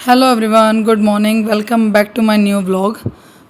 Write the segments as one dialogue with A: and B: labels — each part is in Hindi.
A: Hello everyone, good morning, welcome back to my new vlog.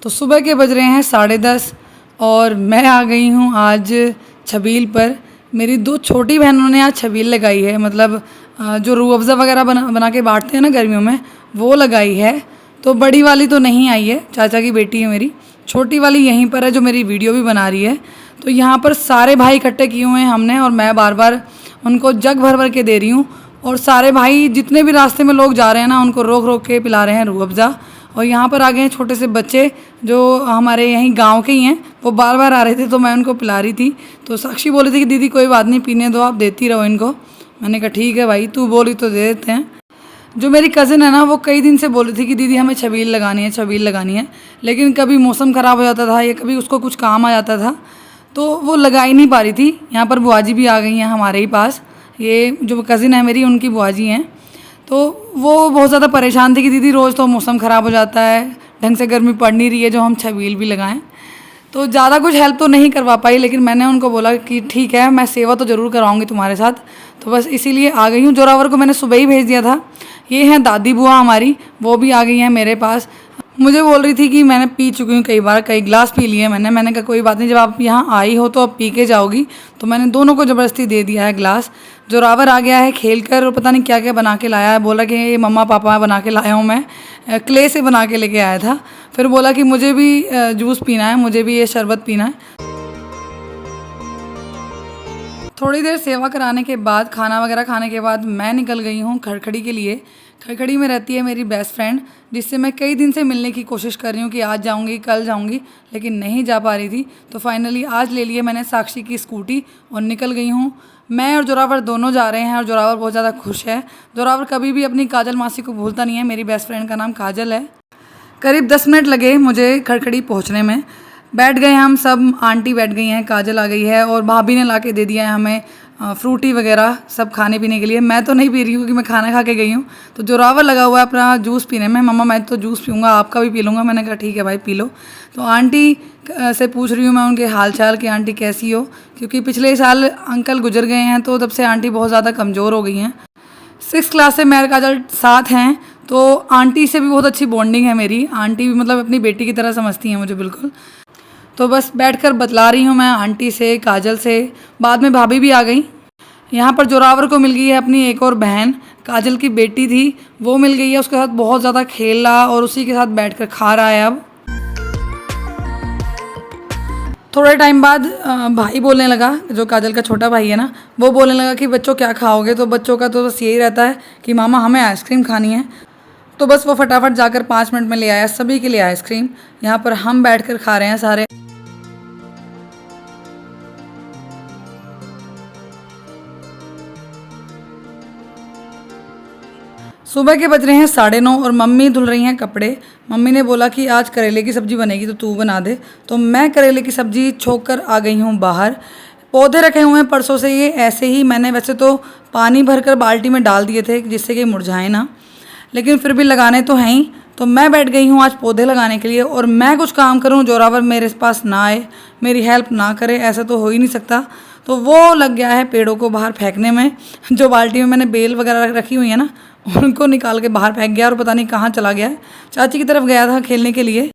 A: तो सुबह के बज रहे हैं 10:30 और मैं आ गई हूँ आज छबील पर। मेरी दो छोटी बहनों ने आज छबील लगाई है, मतलब जो रूह अफ़ज़ा वगैरह बना के बांटते हैं ना गर्मियों में, वो लगाई है। तो बड़ी वाली तो नहीं आई है, चाचा की बेटी है मेरी। छोटी वाली यहीं पर है जो मेरी वीडियो भी बना रही है। तो यहाँ पर सारे भाई इकट्ठे किए हुए हैं हमने, और मैं बार बार उनको जग भर भर के दे रही हूँ। और सारे भाई जितने भी रास्ते में लोग जा रहे हैं ना, उनको रोक रोक के पिला रहे हैं रूह अफ़ज़ा। और यहाँ पर आ गए हैं छोटे से बच्चे जो हमारे यहीं गांव के ही हैं, वो बार बार आ रहे थे तो मैं उनको पिला रही थी। तो साक्षी बोली थी कि दीदी कोई बात नहीं, पीने दो, आप देती रहो इनको। मैंने कहा ठीक है भाई, तू बोली तो दे देते हैं। जो मेरी कज़िन है ना, वो कई दिन से बोली थी कि दीदी हमें छबील लगानी है, छबील लगानी है। लेकिन कभी मौसम ख़राब हो जाता था या कभी उसको कुछ काम आ जाता था, तो वो लगा ही नहीं पा रही थी। यहाँ पर बुआ जी भी आ गई हैं हमारे ही पास, ये जो कज़िन है मेरी उनकी बुआ जी हैं। तो वो बहुत ज़्यादा परेशान थी कि दीदी रोज़ तो मौसम ख़राब हो जाता है, ढंग से गर्मी पड़ नहीं रही है जो हम छबील भी लगाएं। तो ज़्यादा कुछ हेल्प तो नहीं करवा पाई, लेकिन मैंने उनको बोला कि ठीक है, मैं सेवा तो ज़रूर कराऊंगी तुम्हारे साथ। तो बस इसीलिए आ गई हूँ। जोरावर को मैंने सुबह ही भेज दिया था। ये हैं दादी बुआ हमारी, वो भी आ गई हैं मेरे पास। मुझे बोल रही थी कि मैंने पी चुकी हूँ कई बार, कई गिलास पी लिए मैंने कहा कोई बात नहीं, जब आप यहाँ आई हो तो अब पी के जाओगी। तो मैंने दोनों को ज़बरदस्ती दे दिया है गिलास। जोरावर आ गया है खेल कर, और पता नहीं क्या क्या बना के लाया है। बोला कि ये मम्मा पापा बना के लाया हूँ मैं, क्ले से बना के लेके आया था। फिर बोला कि मुझे भी जूस पीना है, मुझे भी ये शरबत पीना है। थोड़ी देर सेवा कराने के बाद, खाना वगैरह खाने के बाद मैं निकल गई हूँ खड़खड़ी के लिए। खड़खड़ी में रहती है मेरी बेस्ट फ्रेंड, जिससे मैं कई दिन से मिलने की कोशिश कर रही हूँ कि आज जाऊँगी कल जाऊँगी, लेकिन नहीं जा पा रही थी। तो फाइनली आज ले लिए मैंने साक्षी की स्कूटी और निकल गई हूँ। मैं और जोरावर दोनों जा रहे हैं, और जोरावर बहुत ज़्यादा खुश है। जोरावर कभी भी अपनी काजल मासी को भूलता नहीं है। मेरी बेस्ट फ्रेंड का नाम काजल है। करीब 10 मिनट लगे मुझे खड़खड़ी पहुँचने में। बैठ गए हम सब, आंटी बैठ गई हैं, काजल आ गई है, और भाभी ने ला के दे दिया है हमें फ्रूटी वगैरह सब खाने पीने के लिए। मैं तो नहीं पी रही हूँ क्योंकि मैं खाना खा के गई हूँ। तो जोरावर लगा हुआ है अपना जूस पीने में। मम्मा मैं तो जूस पीऊँगा, आपका भी पी लूँगा। मैंने कहा ठीक है भाई पी लो। तो आंटी से पूछ रही हूँ मैं उनके हाल चाल कि आंटी कैसी हो, क्योंकि पिछले साल अंकल गुजर गए हैं, तो तब से आंटी बहुत ज़्यादा कमज़ोर हो गई हैं। 6th क्लास से मैं और काजल साथ हैं, तो आंटी से भी बहुत अच्छी बॉन्डिंग है मेरी। आंटी भी मतलब अपनी बेटी की तरह समझती हैं मुझे बिल्कुल। तो बस बैठकर बतला रही हूँ मैं आंटी से, काजल से। बाद में भाभी भी आ गई। यहाँ पर जोरावर को मिल गई है अपनी एक और बहन, काजल की बेटी थी, वो मिल गई है। उसके साथ बहुत ज़्यादा खेल रहा और उसी के साथ बैठकर खा रहा है। अब थोड़े टाइम बाद भाई बोलने लगा, जो काजल का छोटा भाई है ना, वो बोलने लगा कि बच्चों क्या खाओगे। तो बच्चों का तो बस यही रहता है कि मामा हमें आइसक्रीम खानी है। तो बस वो फटाफट जाकर 5 मिनट में ले आया सभी के लिए आइसक्रीम। यहाँ पर हम बैठकर खा रहे हैं सारे। सुबह के बज रहे हैं 9:30 और मम्मी धुल रही हैं कपड़े। मम्मी ने बोला कि आज करेले की सब्ज़ी बनेगी तो तू बना दे। तो मैं करेले की सब्ज़ी छोक कर आ गई हूँ बाहर। पौधे रखे हुए हैं परसों से, ये ऐसे ही मैंने वैसे तो पानी भरकर बाल्टी में डाल दिए थे जिससे कि मुरझाए ना, लेकिन फिर भी लगाने तो हैं ही। तो मैं बैठ गई हूँ आज पौधे लगाने के लिए, और मैं कुछ काम करूँ जोरावर मेरे पास ना आए, मेरी हेल्प ना करे, ऐसा तो हो ही नहीं सकता। तो वो लग गया है पेड़ों को बाहर फेंकने में। जो बाल्टी में मैंने बेल वगैरह रखी हुई है ना, उनको निकाल के बाहर फेंक गया, और पता नहीं कहाँ चला गया है। चाची की तरफ गया था खेलने के लिए।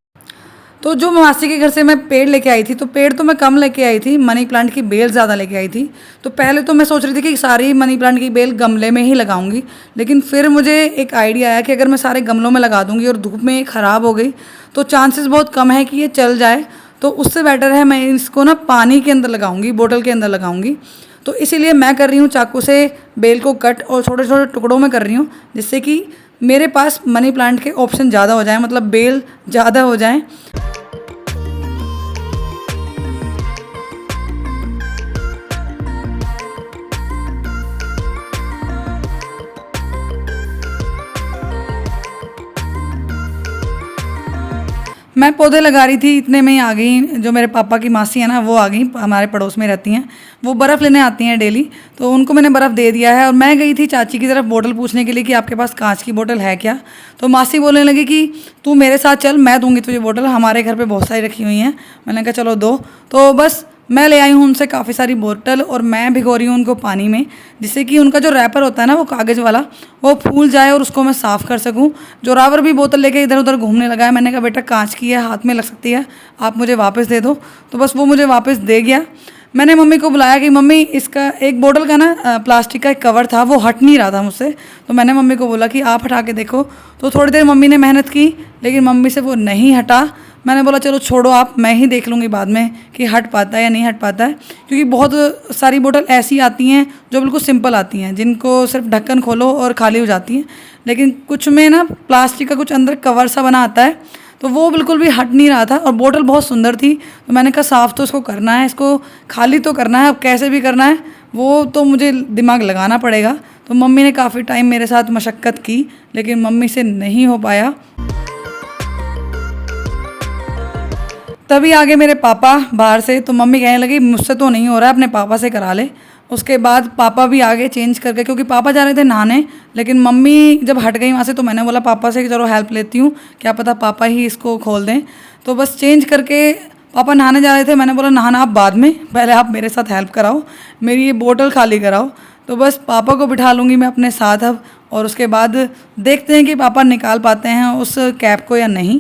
A: तो जो मासी के घर से मैं पेड़ लेके आई थी, तो पेड़ तो मैं कम लेके आई थी, मनी प्लांट की बेल ज़्यादा लेके आई थी। तो पहले तो मैं सोच रही थी कि सारी मनी प्लांट की बेल गमले में ही लगाऊंगी, लेकिन फिर मुझे एक आइडिया आया कि अगर मैं सारे गमलों में लगा दूंगी और धूप में ख़राब हो गई तो चांसेस बहुत कम है कि ये चल जाए। तो उससे बेटर है मैं इसको ना पानी के अंदर लगाऊंगी, बोतल के अंदर लगाऊंगी। तो इसीलिए मैं कर रही हूँ चाकू से बेल को कट, और छोटे छोटे टुकड़ों में कर रही हूँ, जिससे कि मेरे पास मनी प्लांट के ऑप्शन ज़्यादा हो जाए, मतलब बेल ज़्यादा हो जाए। मैं पौधे लगा रही थी, इतने में ही आ गई जो मेरे पापा की मासी है ना, वो आ गई, हमारे पड़ोस में रहती हैं। वो बर्फ़ लेने आती हैं डेली, तो उनको मैंने बर्फ़ दे दिया है। और मैं गई थी चाची की तरफ बोतल पूछने के लिए कि आपके पास कांच की बोतल है क्या। तो मासी बोलने लगी कि तू मेरे साथ चल, मैं दूंगी तुझे बोतल, हमारे घर पे बहुत सारी रखी हुई हैं। मैंने कहा चलो दो। तो बस मैं ले आई हूँ उनसे काफ़ी सारी बोतल और मैं भिगो रही हूँ उनको पानी में, जिससे कि उनका जो रैपर होता है ना वो कागज़ वाला वो फूल जाए और उसको मैं साफ़ कर सकूँ। जोरावर भी बोतल लेके इधर उधर घूमने लगा है। मैंने कहा बेटा कांच की है, हाथ में लग सकती है, आप मुझे वापस दे दो। तो बस वो मुझे वापस दे गया। मैंने मम्मी को बुलाया कि मम्मी इसका एक बोतल का ना प्लास्टिक का एक कवर था वो हट नहीं रहा था मुझसे। तो मैंने मम्मी को बोला कि आप हटा के देखो। तो थोड़ी देर मम्मी ने मेहनत की लेकिन मम्मी से वो नहीं हटा। मैंने बोला चलो छोड़ो आप, मैं ही देख लूँगी बाद में कि हट पाता है या नहीं हट पाता है, क्योंकि बहुत सारी बोतल ऐसी आती हैं जो बिल्कुल सिंपल आती हैं, जिनको सिर्फ ढक्कन खोलो और खाली हो जाती हैं। लेकिन कुछ में ना प्लास्टिक का कुछ अंदर कवर सा बना आता है, तो वो बिल्कुल भी हट नहीं रहा था और बोतल बहुत सुंदर थी। तो मैंने कहा साफ़ तो इसको करना है, इसको खाली तो करना है, अब कैसे भी करना है वो तो मुझे दिमाग लगाना पड़ेगा। तो मम्मी ने काफ़ी टाइम मेरे साथ मशक्क़त की लेकिन मम्मी से नहीं हो पाया। तभी आगे मेरे पापा बाहर से, तो मम्मी कहने लगी मुझसे तो नहीं हो रहा है, अपने पापा से करा ले। उसके बाद पापा भी आगे चेंज करके, क्योंकि पापा जा रहे थे नहाने लेकिन मम्मी जब हट गई वहाँ से तो मैंने बोला पापा से कि चलो हेल्प लेती हूँ, क्या पता पापा ही इसको खोल दें। तो बस चेंज करके पापा नहाने जा रहे थे, मैंने बोला नहाना आप बाद में, पहले आप मेरे साथ हेल्प कराओ, मेरी ये बोतल खाली कराओ। तो बस पापा को बिठा लूँगी मैं अपने साथ अब, और उसके बाद देखते हैं कि पापा निकाल पाते हैं उस कैप को या नहीं।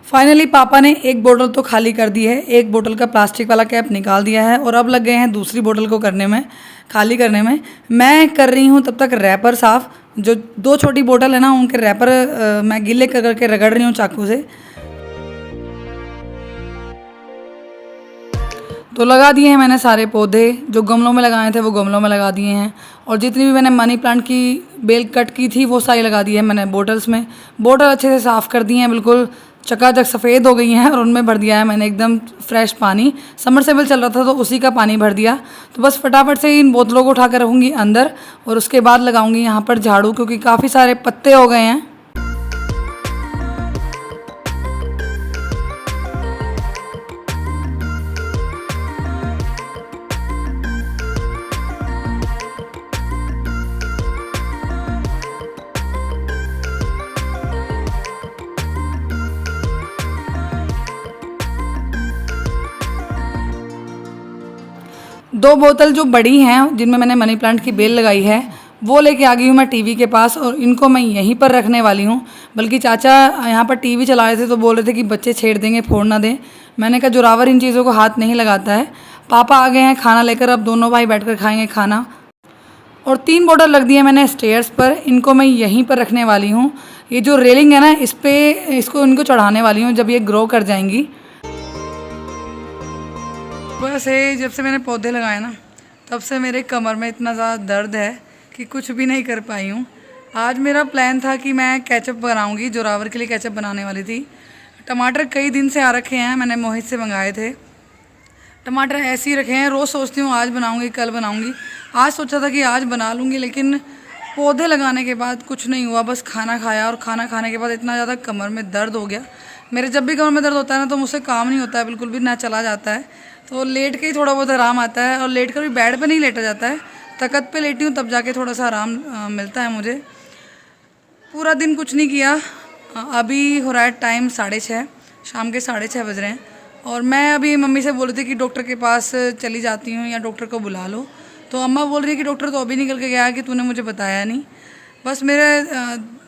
A: फाइनली पापा ने एक बोतल तो खाली कर दी है, एक बोतल का प्लास्टिक वाला कैप निकाल दिया है और अब लग गए हैं दूसरी बोतल को करने में, खाली करने में। मैं कर रही हूँ तब तक रैपर साफ़। जो दो छोटी बोतल है ना उनके रैपर मैं गीले कर करके रगड़ रही हूँ चाकू से। तो लगा दिए हैं मैंने सारे पौधे, जो गमलों में लगाए थे वो गमलों में लगा दिए हैं, और जितनी भी मैंने मनी प्लांट की बेल कट की थी वो सारी लगा दी है मैंने बोटल्स में। बोतल अच्छे से साफ़ कर दी हैं, बिल्कुल चकाचक सफ़ेद हो गई हैं, और उनमें भर दिया है मैंने एकदम फ्रेश पानी। समरसेबल चल रहा था तो उसी का पानी भर दिया। तो बस फटाफट से इन बोतलों को उठा कर रखूँगी अंदर, और उसके बाद लगाऊंगी यहाँ पर झाड़ू, क्योंकि काफ़ी सारे पत्ते हो गए हैं। दो बोतल जो बड़ी हैं जिनमें मैंने मनी प्लांट की बेल लगाई है वो लेके आ गई हूँ मैं टीवी के पास, और इनको मैं यहीं पर रखने वाली हूँ। बल्कि चाचा यहाँ पर टीवी चला रहे थे तो बोल रहे थे कि बच्चे छेड़ देंगे, फोड़ ना दें। मैंने कहा जोरावर इन चीज़ों को हाथ नहीं लगाता है। पापा आ गए हैं खाना लेकर, अब दोनों भाई बैठकर खाएंगे खाना। और 3 बोतल रख दी है मैंने स्टेयर्स पर, इनको मैं यहीं पर रखने वाली हूँ। ये जो रेलिंग है ना इस पर इसको इनको चढ़ाने वाली हूँ जब ये ग्रो कर जाएंगी। बस है, जब से मैंने पौधे लगाए ना तब से मेरे कमर में इतना ज़्यादा दर्द है कि कुछ भी नहीं कर पाई हूँ। आज मेरा प्लान था कि मैं केचप बनाऊँगी, जोरावर के लिए केचप बनाने वाली थी। टमाटर कई दिन से आ रखे हैं, मैंने मोहित से मंगाए थे। टमाटर ऐसे ही रखे हैं, रोज़ सोचती हूँ आज बनाऊँगी कल बनाऊँगी। आज सोचा था कि आज बना लूँगी, लेकिन पौधे लगाने के बाद कुछ नहीं हुआ। बस खाना खाया और खाना खाने के बाद इतना ज़्यादा कमर में दर्द हो गया। मेरे जब भी कमर में दर्द होता है ना तो मुझसे काम नहीं होता है बिल्कुल भी, ना चला जाता है। तो लेट के ही थोड़ा बहुत आराम आता है, और लेट कर भी बेड पे नहीं लेटा जाता है, तख्त पे लेटी हूँ तब जाके थोड़ा सा आराम मिलता है मुझे। पूरा दिन कुछ नहीं किया। अभी हो रहा है टाइम 6:30, शाम के 6:30 बज रहे हैं, और मैं अभी मम्मी से बोल रही थी कि डॉक्टर के पास चली जाती हूँ या डॉक्टर को बुला लो। तो अम्मा बोल रही है कि डॉक्टर तो अभी निकल के गया कि तूने मुझे बताया नहीं। बस मेरे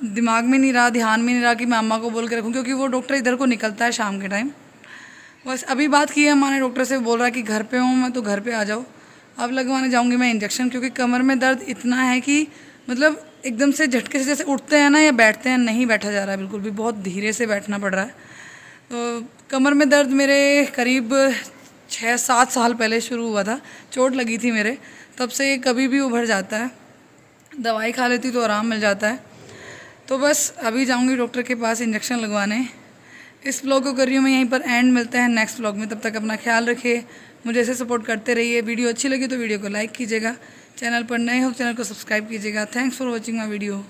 A: दिमाग में नहीं रहा, ध्यान में नहीं रहा कि मैं अम्मा को बोल के रखूँ, क्योंकि वो डॉक्टर इधर को निकलता है शाम के टाइम। बस अभी बात की है अम्मा ने डॉक्टर से, बोल रहा है कि घर पे हूँ मैं तो घर पे आ जाओ। अब लगवाने जाऊँगी मैं इंजेक्शन, क्योंकि कमर में दर्द इतना है कि मतलब एकदम से झटके से जैसे उठते हैं ना या बैठते हैं, नहीं बैठा जा रहा है बिल्कुल भी, बहुत धीरे से बैठना पड़ रहा है। कमर में दर्द मेरे करीब 6-7 साल पहले शुरू हुआ था, चोट लगी थी मेरे, तब से ये कभी भी उभर जाता है। दवाई खा लेती तो आराम मिल जाता है। तो बस अभी जाऊंगी डॉक्टर के पास इंजेक्शन लगवाने। इस व्लॉग को कर रही हूँ मैं यहीं पर एंड। मिलते हैं नेक्स्ट व्लॉग में, तब तक अपना ख्याल रखिए, मुझे ऐसे सपोर्ट करते रहिए। वीडियो अच्छी लगी तो वीडियो को लाइक कीजिएगा, चैनल पर नए हो चैनल को सब्सक्राइब कीजिएगा। Thanks for watching my video.